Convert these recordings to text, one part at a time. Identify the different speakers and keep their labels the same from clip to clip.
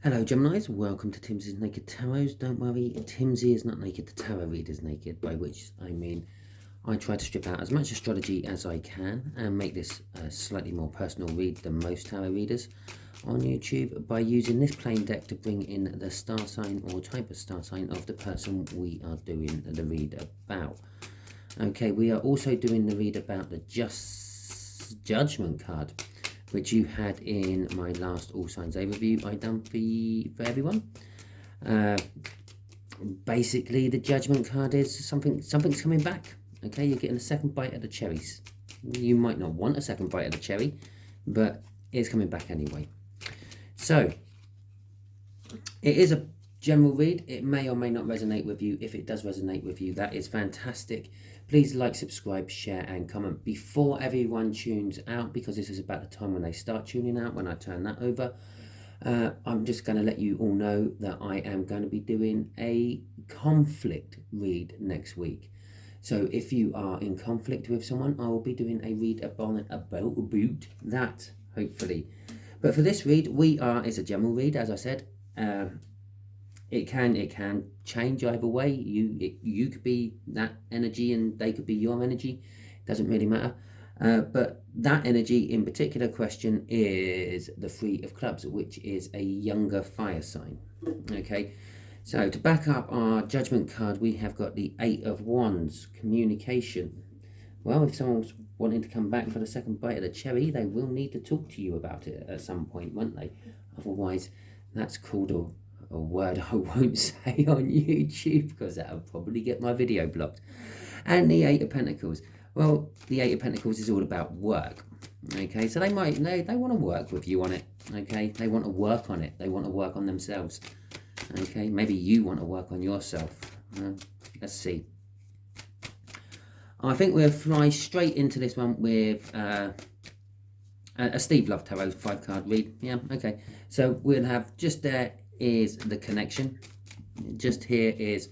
Speaker 1: Hello Geminis, welcome to Timsy's Naked Tarot. Don't worry, Timsy is not naked, the tarot reader is naked, by which I mean I try to strip out as much astrology as I can and make this a slightly more personal read than most tarot readers on YouTube by using this plain deck to bring in the star sign or type of star sign of the person we are doing the read about. Okay, we are also doing the read about the Judgment card, which you had in my last All Signs overview I done for everyone. Basically, the Judgment card is something's coming back. Okay, you're getting a second bite at the cherries. You might not want a second bite at the cherry, but it's coming back anyway. So, it is a general read. It may or may not resonate with you. If it does resonate with you, that is fantastic. Please like, subscribe, share and comment before everyone tunes out, because this is about the time when they start tuning out, when I turn that over. I'm just going to let you all know that I am going to be doing a conflict read next week. So if you are in conflict with someone, I will be doing a read about that, hopefully. But for this read, it's a general read, as I said. It can change either way. You could be that energy and they could be your energy. Doesn't really matter. But that energy in particular question is the Three of Clubs, which is a younger fire sign. Okay, so to back up our Judgment card, we have got the Eight of Wands, communication. Well, if someone's wanting to come back for the second bite of the cherry, they will need to talk to you about it at some point, won't they? Otherwise, that's called a word I won't say on YouTube, because that'll probably get my video blocked. And the Eight of Pentacles. Well, the Eight of Pentacles is all about work. Okay, so they want to work with you on it. Okay, they want to work on it. They want to work on themselves. Okay, maybe you want to work on yourself. Let's see. I think we'll fly straight into this one with a Steve Love Tarot 5-card read. Yeah, okay. So we'll have, just there is the connection. Just here is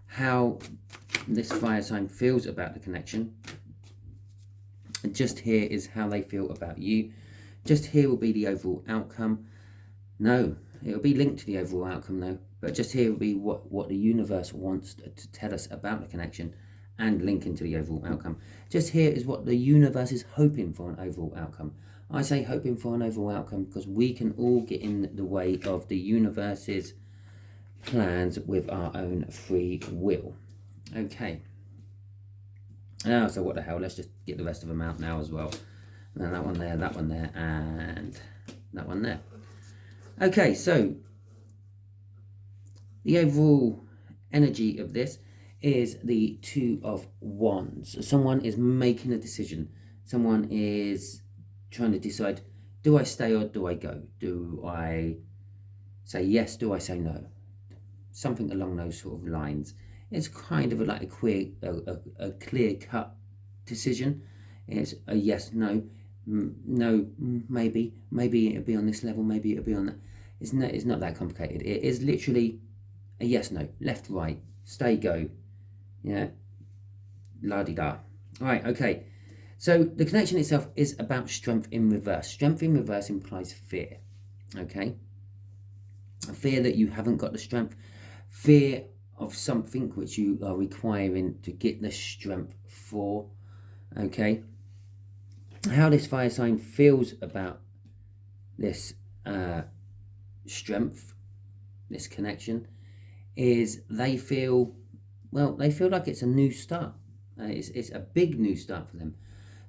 Speaker 1: how this fire sign feels about the connection. And just here is how they feel about you. Just here will be the overall outcome. No, it'll be linked to the overall outcome though. But just here will be what the universe wants to tell us about the connection and link into the overall outcome. Just here is what the universe is hoping for an overall outcome. I say hoping for an overall outcome because we can all get in the way of the universe's plans with our own free will. Okay. Oh, so what the hell, let's just get the rest of them out now as well. And that one there, and that one there. Okay, so the overall energy of this is the Two of Wands. Someone is making a decision. Someone is trying to decide, do I stay or do I go? Do I say yes? Do I say no? Something along those sort of lines. It's kind of like a clear-cut decision. It's a yes, no, no, maybe it'll be on this level, maybe it'll be on that. It's not that complicated. It is literally a yes, no, left, right, stay, go. Yeah, la-di-da. All right, okay. So the connection itself is about strength in reverse. Strength in reverse implies fear, okay? A fear that you haven't got the strength. Fear of something which you are requiring to get the strength for, okay? How this fire sign feels about this strength, this connection, is they feel like it's a new start. It's a big new start for them.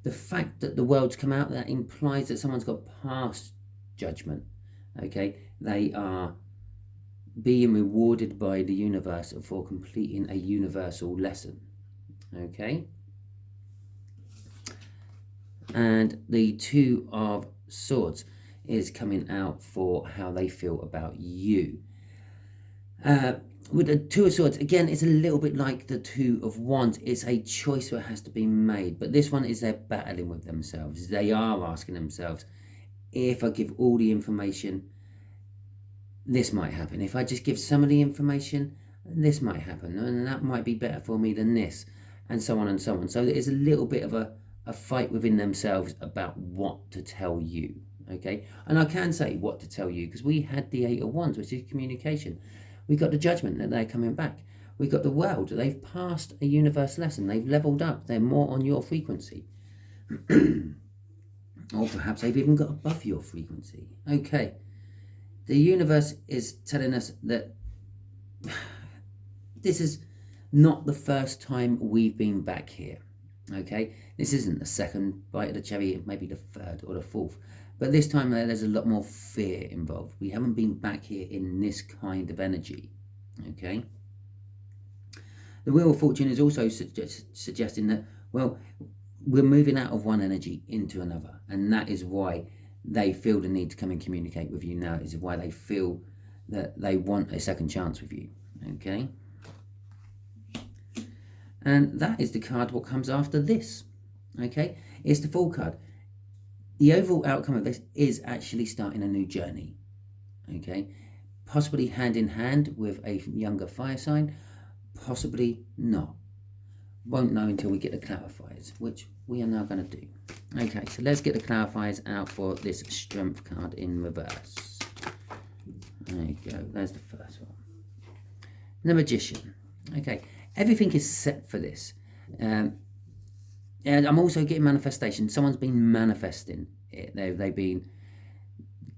Speaker 1: The fact that the world's come out, that implies that someone's got past judgment, okay? They are being rewarded by the universe for completing a universal lesson, okay? And the Two of Swords is coming out for how they feel about you. With the Two of Swords, again, it's a little bit like the Two of Wands. It's a choice that has to be made. But this one is they're battling with themselves. They are asking themselves, if I give all the information, this might happen. If I just give some of the information, this might happen. And that might be better for me than this. And so on and so on. So there's a little bit of a fight within themselves about what to tell you. okay? And I can say what to tell you, because we had the Eight of Wands, which is communication. We got the Judgment, that they're coming back. We got the World, they've passed a universe lesson. They've leveled up. They're more on your frequency. Or perhaps they've even got above your frequency. Okay. The universe is telling us that this is not the first time we've been back here. Okay, this isn't the second bite of the cherry, it may be the third or the fourth, but this time there's a lot more fear involved. We haven't been back here in this kind of energy. Okay, the Wheel of Fortune is also suggesting that, well, we're moving out of one energy into another, and that is why they feel the need to come and communicate with you now. Is why they feel that they want a second chance with you. Okay, and that is the card what comes after this. Okay, it's the Fool card. The overall outcome of this is actually starting a new journey. Okay, possibly hand in hand with a younger fire sign, possibly not. Won't know until we get the clarifiers, which we are now going to do. Okay, so let's get the clarifiers out for this Strength card in reverse. There you go, there's the first one. The Magician. Okay, everything is set for this. And I'm also getting manifestation. Someone's been manifesting it. They've been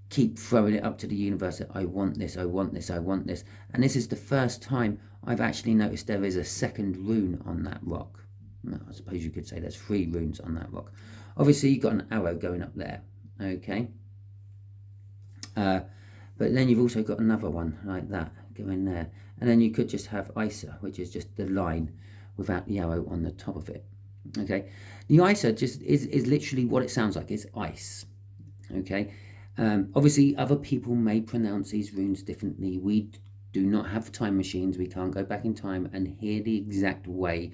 Speaker 1: keep throwing it up to the universe that I want this, I want this, I want this. And this is the first time I've actually noticed there is a second rune on that rock. Well, I suppose you could say there's 3 runes on that rock. Obviously, you've got an arrow going up there. Okay. But then you've also got another one like that going there. And then you could just have Isa, which is just the line without the arrow on the top of it. Okay. The Isa just is literally what it sounds like. It's ice. Okay. Obviously, other people may pronounce these runes differently. We do not have time machines. We can't go back in time and hear the exact way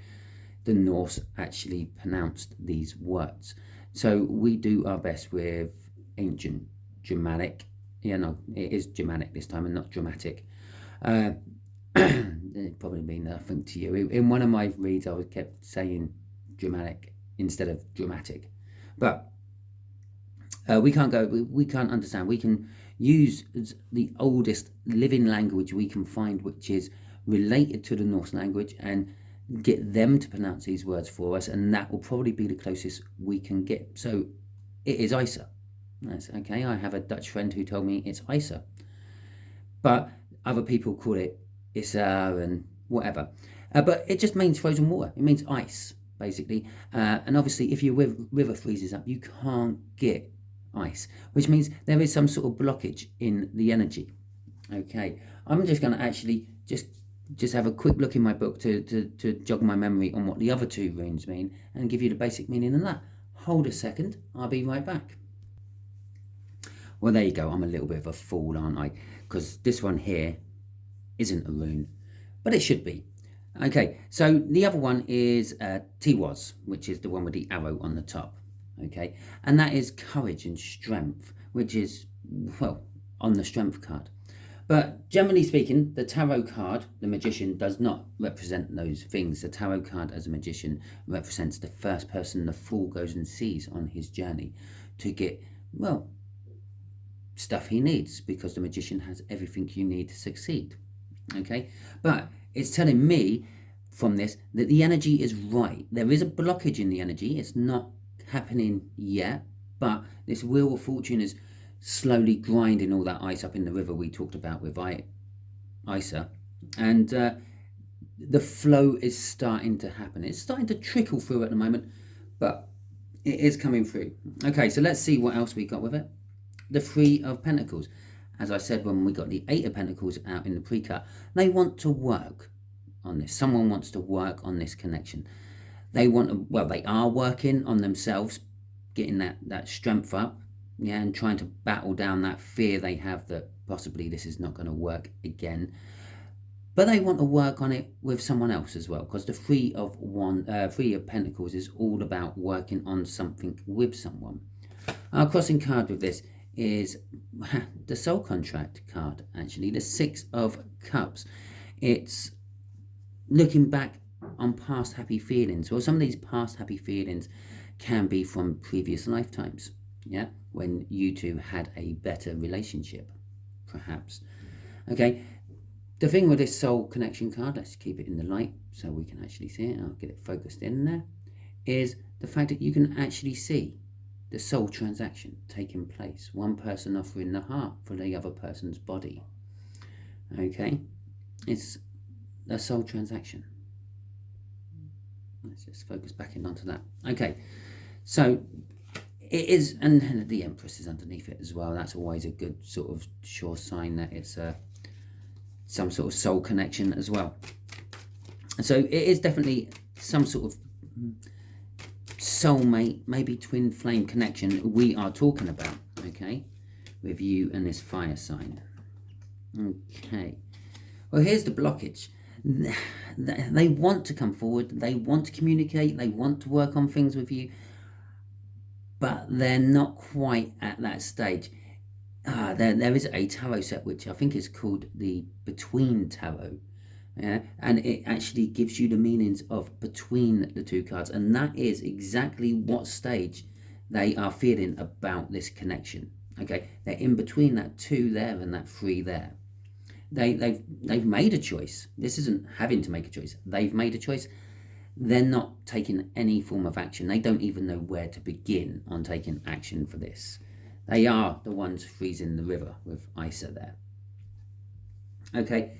Speaker 1: the Norse actually pronounced these words. So we do our best with ancient Germanic. Yeah, no, it is Germanic this time and not dramatic. It probably mean nothing to you. In one of my reads, I was kept saying Germanic instead of dramatic. But we can't understand. We can use the oldest living language we can find, which is related to the Norse language, and get them to pronounce these words for us, and that will probably be the closest we can get. So it is Isa. That's okay. I have a Dutch friend who told me it's Isa, but other people call it Issa and whatever. But it just means frozen water. It means ice, basically. And obviously, if your river freezes up, you can't get ice, which means there is some sort of blockage in the energy. Okay, I'm just going to actually just have a quick look in my book to jog my memory on what the other 2 runes mean and give you the basic meaning of that. Hold a second, I'll be right back. Well, there you go. I'm a little bit of a fool, aren't I? Because this one here isn't a rune, but it should be. Okay, so the other one is Tiwaz, which is the one with the arrow on the top. Okay, and that is courage and strength, which is, well, on the Strength card. But generally speaking, the tarot card, the Magician, does not represent those things. The tarot card as a magician represents the first person the Fool goes and sees on his journey to get, well, stuff he needs, because the Magician has everything you need to succeed. Okay, but it's telling me from this that the energy is right. There is a blockage in the energy. It's not happening yet, but this Wheel of Fortune is slowly grinding all that ice up in the river we talked about with Isa, and the flow is starting to happen. It's starting to trickle through at the moment, but it is coming through. Okay, so let's see what else we got with it. The 3 of Pentacles. As I said when we got the 8 of Pentacles out in the pre-cut, they want to work on this. Someone wants to work on this connection. They want to, well, they are working on themselves, getting that strength up, yeah, and trying to battle down that fear they have that possibly this is not going to work again. But they want to work on it with someone else as well, because the 3 of Pentacles is all about working on something with someone. Our crossing card with this is the Soul Contract card, actually, the 6 of Cups. It's looking back on past happy feelings. Well, some of these past happy feelings can be from previous lifetimes. Yeah, when you two had a better relationship, perhaps. Okay, the thing with this soul connection card, let's keep it in the light so we can actually see it. I'll get it focused in there, is the fact that you can actually see the soul transaction taking place. One person offering the heart for the other person's body. Okay, it's a soul transaction. Let's just focus back in onto that. Okay, so it is, and the Empress is underneath it as well. That's always a good sort of sure sign that it's some sort of soul connection as well. And so it is definitely some sort of soulmate, maybe twin flame connection we are talking about, okay, with you and this fire sign. Okay, well, here's the blockage. They want to come forward, they want to communicate, they want to work on things with you, but they're not quite at that stage. There is a tarot set which I think is called the Between Tarot, and it actually gives you the meanings of between the two cards, and that is exactly what stage they are feeling about this connection. Okay, they're in between that 2 there and that 3 there. They've made a choice. This isn't having to make a choice. They've made a choice. They're not taking any form of action. They don't even know where to begin on taking action for this. They are the ones freezing the river with Isa there. Okay.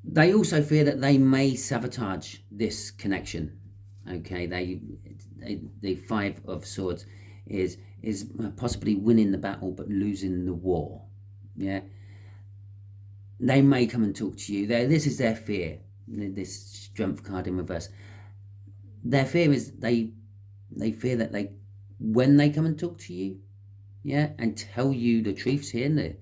Speaker 1: They also fear that they may sabotage this connection. Okay. The 5 of Swords is possibly winning the battle but losing the war. Yeah. They may come and talk to you. This is their fear. This Strength card in reverse. Their fear is they fear that when they come and talk to you, yeah, and tell you the truths here,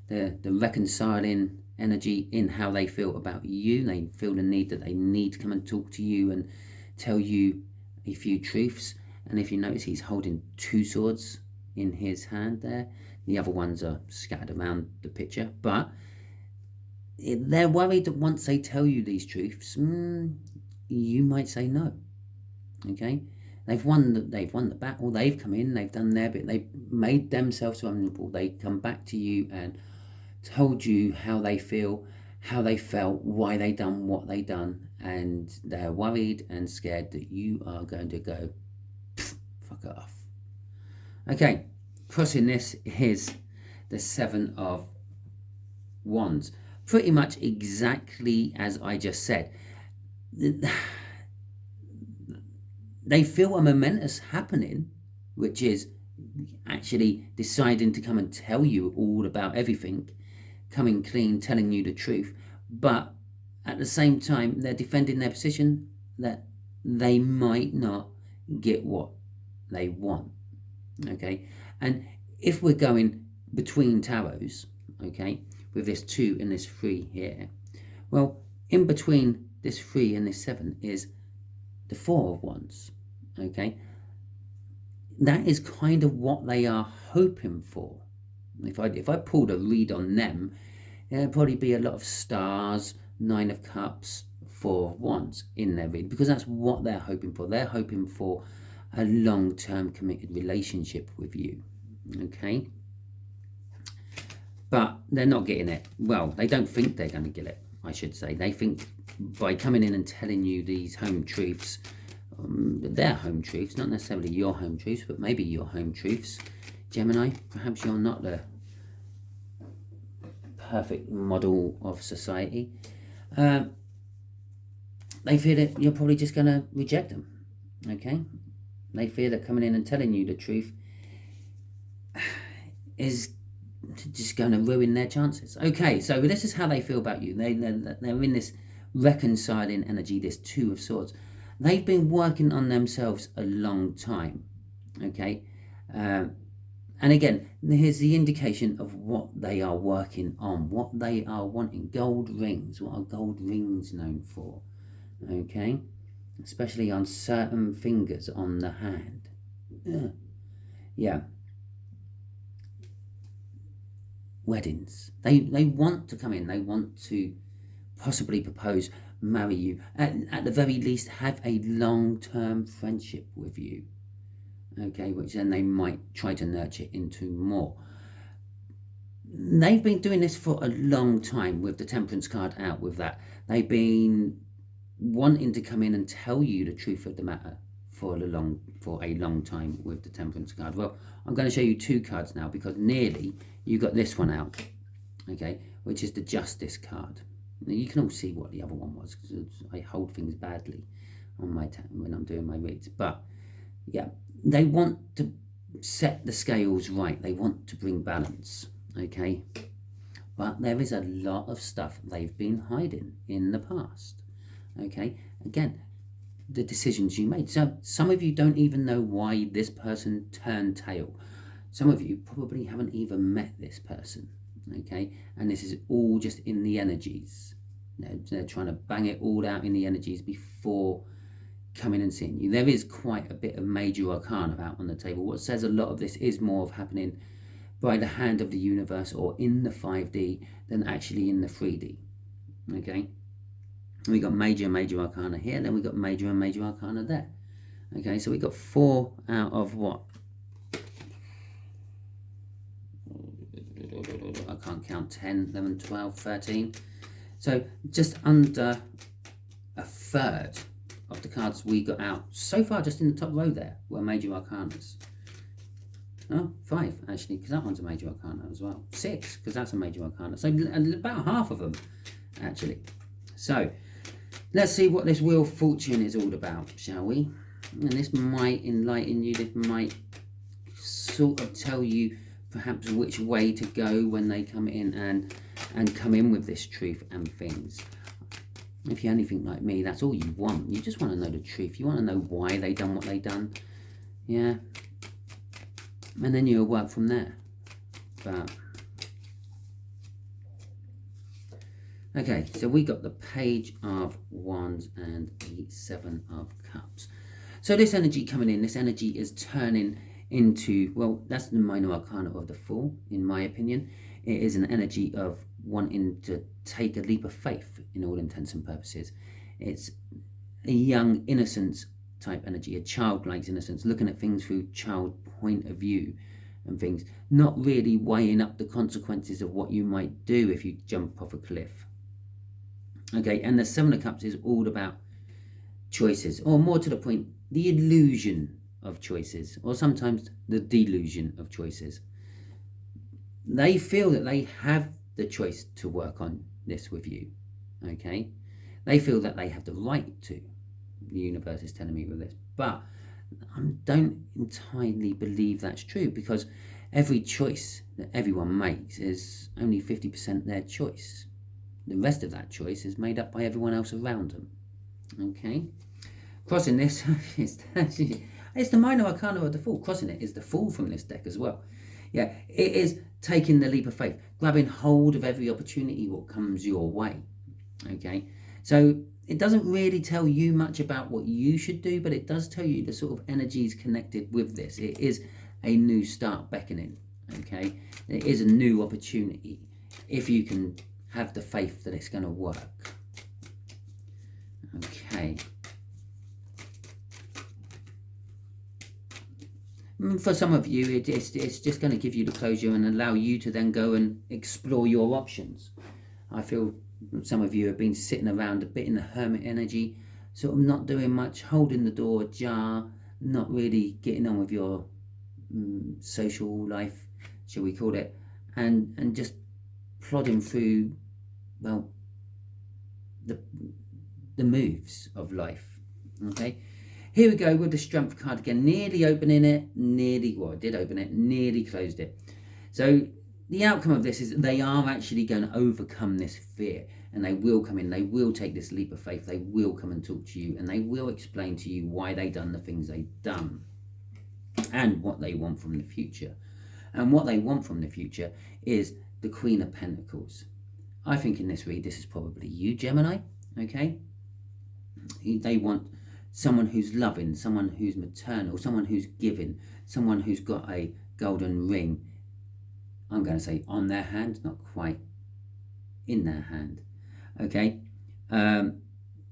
Speaker 1: the reconciling energy in how they feel about you, they feel the need that they need to come and talk to you and tell you a few truths. And if you notice, he's holding 2 swords in his hand there. The other ones are scattered around the picture, but they're worried that once they tell you these truths, you might say no. Okay, they've won the battle. They've come in. They've done their bit. They've made themselves vulnerable. They come back to you and told you how they feel, how they felt, why they done what they done, and they're worried and scared that you are going to go fuck it off. Okay, crossing this is the 7 of Wands. Pretty much exactly as I just said. They feel a momentous happening, which is actually deciding to come and tell you all about everything, coming clean, telling you the truth. But at the same time, they're defending their position that they might not get what they want. Okay, and if we're going between tarots, okay, with this 2 and this 3 here, well, in between this 3 and this 7 is the 4 of Wands. Okay, that is kind of what they are hoping for. If I pulled a read on them, there'd probably be a lot of stars, 9 of Cups, 4 of Wands in their read, because that's what they're hoping for. They're hoping for a long-term committed relationship with you. Okay, but they're not getting it. Well, they don't think they're going to get it, I should say. They think by coming in and telling you these home truths, their home truths, not necessarily your home truths, but maybe your home truths, Gemini, perhaps you're not the perfect model of society. They fear that you're probably just going to reject them. Okay, they fear that coming in and telling you the truth is just going to ruin their chances. Okay, so this is how they feel about you. They're in this reconciling energy, this 2 of Swords. They've been working on themselves a long time. Okay, and again, here's the indication of what they are working on, what they are wanting. Gold rings. What are gold rings known for? Okay, especially on certain fingers on the hand. Yeah. Weddings. They want to come in. They want to possibly propose, marry you, at the very least have a long-term friendship with you. okay, which then they might try to nurture into more. They've been doing this for a long time with the Temperance card out with that. They've been wanting to come in and tell you the truth of the matter for a long time with the Temperance card. Well, I'm going to show you two cards now, because nearly you got this one out, okay, which is the Justice card. Now, you can all see what the other one was, because I hold things badly on when I'm doing my reads. But yeah, they want to set the scales right. They want to bring balance, okay? But there is a lot of stuff they've been hiding in the past, okay? Again, the decisions you made. So some of you don't even know why this person turned tail. Some of you probably haven't even met this person, okay? And this is all just in the energies. They're trying to bang it all out in the energies before coming and seeing you. There is quite a bit of major arcana out on the table. What says a lot of this is more of happening by the hand of the universe or in the 5D than actually in the 3D, okay? We got major arcana here, then we got major arcana there, okay? So we got 4 out of what? I can't count. 10, 11, 12, 13. So just under a third of the cards we got out so far, just in the top row there, were major arcanas. Oh, 5 actually, because that one's a major arcana as well. 6, because that's a major arcana. So about half of them actually. So let's see what this Wheel of Fortune is all about, shall we? And this might enlighten you. This might sort of tell you perhaps which way to go when they come in and come in with this truth and things. If you're anything like me, that's all you want. You just want to know the truth. You want to know why they done what they done. Yeah. And then you'll work from there. But okay, so we got the Page of Wands and the 7 of Cups. So this energy coming in, this energy is turning into, well, that's the minor arcana of the Fool, in my opinion. It is an energy of wanting to take a leap of faith in all intents and purposes. It's a young innocence type energy, a childlike innocence, looking at things through child point of view and things, not really weighing up the consequences of what you might do if you jump off a cliff. Okay, and the 7 of Cups is all about choices, or more to the point, the illusion of choices, or sometimes the delusion of choices. They feel that they have the choice to work on this with you, okay? They feel that they have the right to. The universe is telling me with this, but I don't entirely believe that's true, because every choice that everyone makes is only 50% their choice. The rest of that choice is made up by everyone else around them, okay? Crossing this, it's the minor arcana of the Fool. Crossing it is the Fool from this deck as well. Yeah, it is taking the leap of faith, grabbing hold of every opportunity what comes your way, okay? So it doesn't really tell you much about what you should do, but it does tell you the sort of energies connected with this. It is a new start beckoning, okay? It is a new opportunity if you can have the faith that it's going to work, okay? For some of you, it's just going to give you the closure and allow you to then go and explore your options. I feel some of you have been sitting around a bit in the hermit energy, sort of not doing much, holding the door ajar, not really getting on with your social life, shall we call it, and just plodding through, well, the moves of life, okay? Here we go with the Strength card again, nearly opening it, I did open it, nearly closed it. So the outcome of this is they are actually going to overcome this fear, and they will come in, they will take this leap of faith, they will come and talk to you, and they will explain to you why they done the things they done and what they want from the future. And what they want from the future is the Queen of Pentacles. I think in this read, this is probably you, Gemini, okay? They want someone who's loving, someone who's maternal, someone who's giving, someone who's got a golden ring, I'm going to say on their hand, not quite in their hand, okay?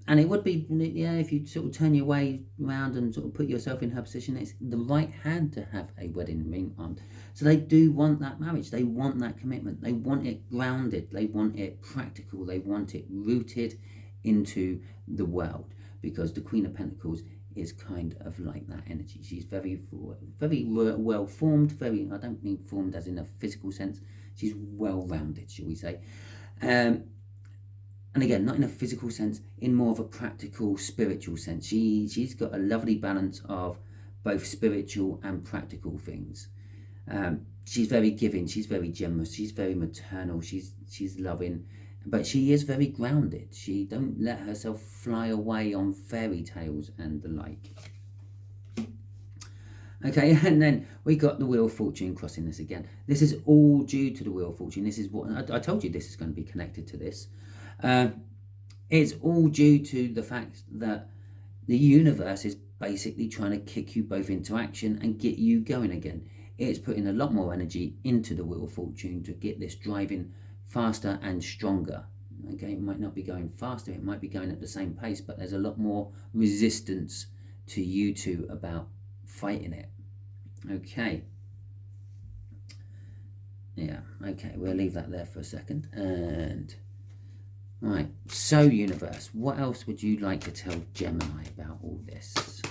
Speaker 1: And it would be, yeah, if you sort of turn your way around and sort of put yourself in her position, it's the right hand to have a wedding ring on. So they do want that marriage. They want that commitment. They want it grounded. They want it practical. They want it rooted into the world, because the Queen of Pentacles is kind of like that energy. She's very well formed. I don't mean formed as in a physical sense. She's well rounded, shall we say. And again, not in a physical sense, in more of a practical, spiritual sense. She's got a lovely balance of both spiritual and practical things. She's very giving, she's very generous, she's very maternal, she's loving, but she is very grounded. She don't let herself fly away on fairy tales and the like. Okay, and then we got the Wheel of Fortune crossing this again. This is all due to the Wheel of Fortune. This is what I told you, this is going to be connected to this. It's all due to the fact that the universe is basically trying to kick you both into action and get you going again. It's putting a lot more energy into the Wheel of Fortune to get this driving faster and stronger. Okay, it might not be going faster, it might be going at the same pace, but there's a lot more resistance to you two about fighting it. Okay. Yeah, okay, we'll leave that there for a second. And right, so universe, what else would you like to tell Gemini about all this?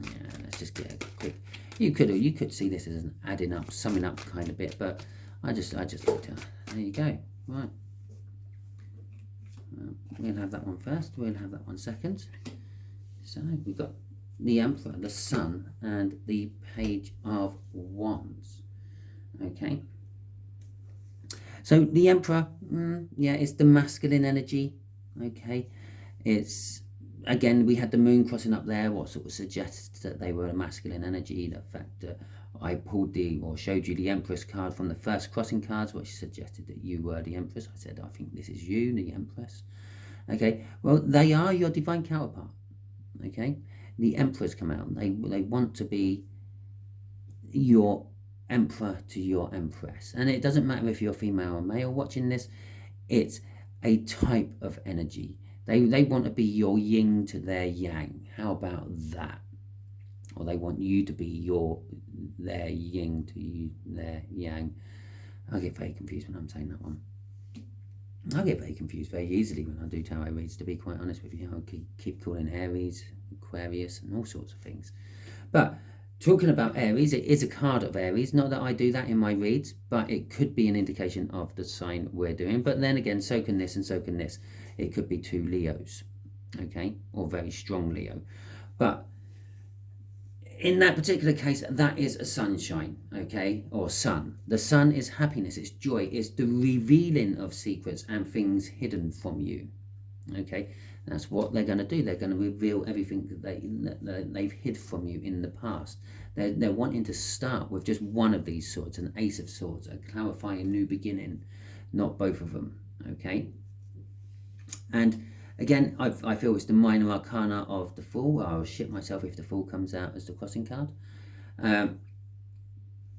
Speaker 1: Yeah, let's just get a quick. You could see this as an adding up, summing up kind of bit, but I just like to. There you go. Right. We'll have that one first. We'll have that one second. So we've got the Emperor, the Sun, and the Page of Wands. Okay. So the Emperor, yeah, it's the masculine energy. Okay, it's again, we had the Moon crossing up there, what sort of suggests that they were a masculine energy. The fact that I pulled or showed you the Empress card from the first crossing cards, which suggested that you were the Empress. I said, I think this is you, the Empress. Okay, well, they are your divine counterpart. Okay, the Emperors come out. They want to be your Emperor to your Empress. And it doesn't matter if you're female or male watching this, it's a type of energy. They want to be your yin to their yang. How about that? Or they want you to be their yin to their yang. I get very confused when I'm saying that one. I get very confused very easily when I do tarot reads, to be quite honest with you. I keep calling Aries, Aquarius, and all sorts of things. But talking about Aries, it is a card of Aries. Not that I do that in my reads, but it could be an indication of the sign we're doing. But then again, so can this and so can this. It could be two Leos, okay, or very strong Leo. But in that particular case, that is a sunshine, okay, or sun. The sun is happiness, it's joy, it's the revealing of secrets and things hidden from you, okay. That's what they're going to do. They're going to reveal everything that they've hid from you in the past. They're wanting to start with just one of these swords, an Ace of Swords, a clarifying new beginning, not both of them, okay. And again, I feel it's the minor arcana of the Fool. I'll shit myself if the Fool comes out as the crossing card.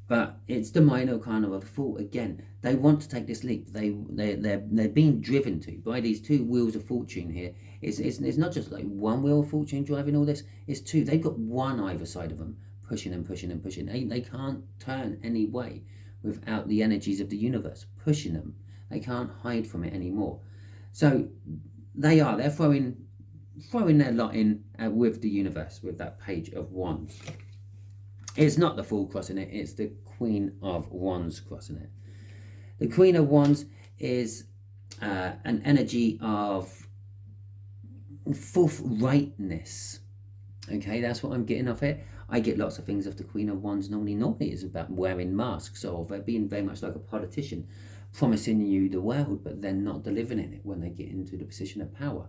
Speaker 1: But it's the minor arcana of the Fool. Again, they want to take this leap. They're being driven to by these two wheels of fortune here. It's not just like one wheel of fortune driving all this. It's two. They've got one either side of them, pushing and pushing and pushing. They can't turn any way without the energies of the universe pushing them. They can't hide from it anymore. So they're throwing their lot in with the universe, with that Page of Wands. It's not the Fool crossing it, it's the Queen of Wands crossing it. The Queen of Wands is an energy of forthrightness. Okay, that's what I'm getting off it. I get lots of things off the Queen of Wands normally is about wearing masks, or being very much like a politician, promising you the world, but then not delivering it when they get into the position of power.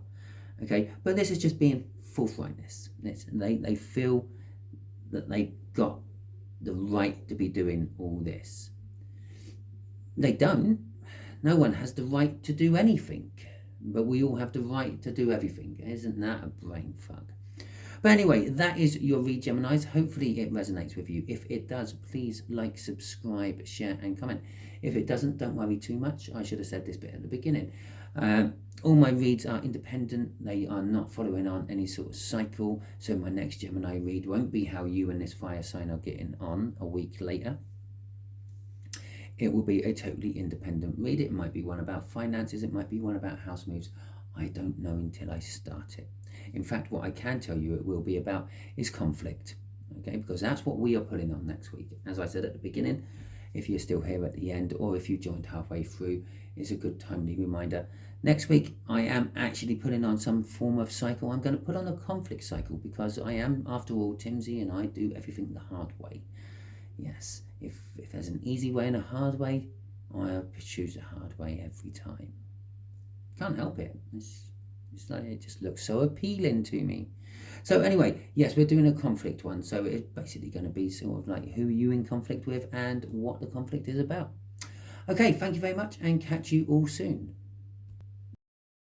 Speaker 1: Okay, but this is just being forthrightness. They feel that they got the right to be doing all this. They don't. No one has the right to do anything, but we all have the right to do everything. Isn't that a brain fuck? But anyway, that is your read, Geminis. Hopefully it resonates with you. If it does, please like, subscribe, share and comment. If it doesn't, don't worry too much. I should have said this bit at the beginning. All my reads are independent. They are not following on any sort of cycle. So my next Gemini read won't be how you and this fire sign are getting on a week later. It will be a totally independent read. It might be one about finances. It might be one about house moves. I don't know until I start it. In fact, what I can tell you it will be about is conflict. Okay, because that's what we are putting on next week. As I said at the beginning, if you're still here at the end or if you joined halfway through, it's a good timely reminder. Next week, I am actually putting on some form of cycle. I'm going to put on a conflict cycle because I am, after all, Timsy, and I do everything the hard way. Yes, if there's an easy way and a hard way, I choose the hard way every time. Can't help it. It's like it just looks so appealing to me. So anyway, yes, we're doing a conflict one. So it's basically going to be sort of like who are you in conflict with and what the conflict is about. Okay, thank you very much and catch you all soon.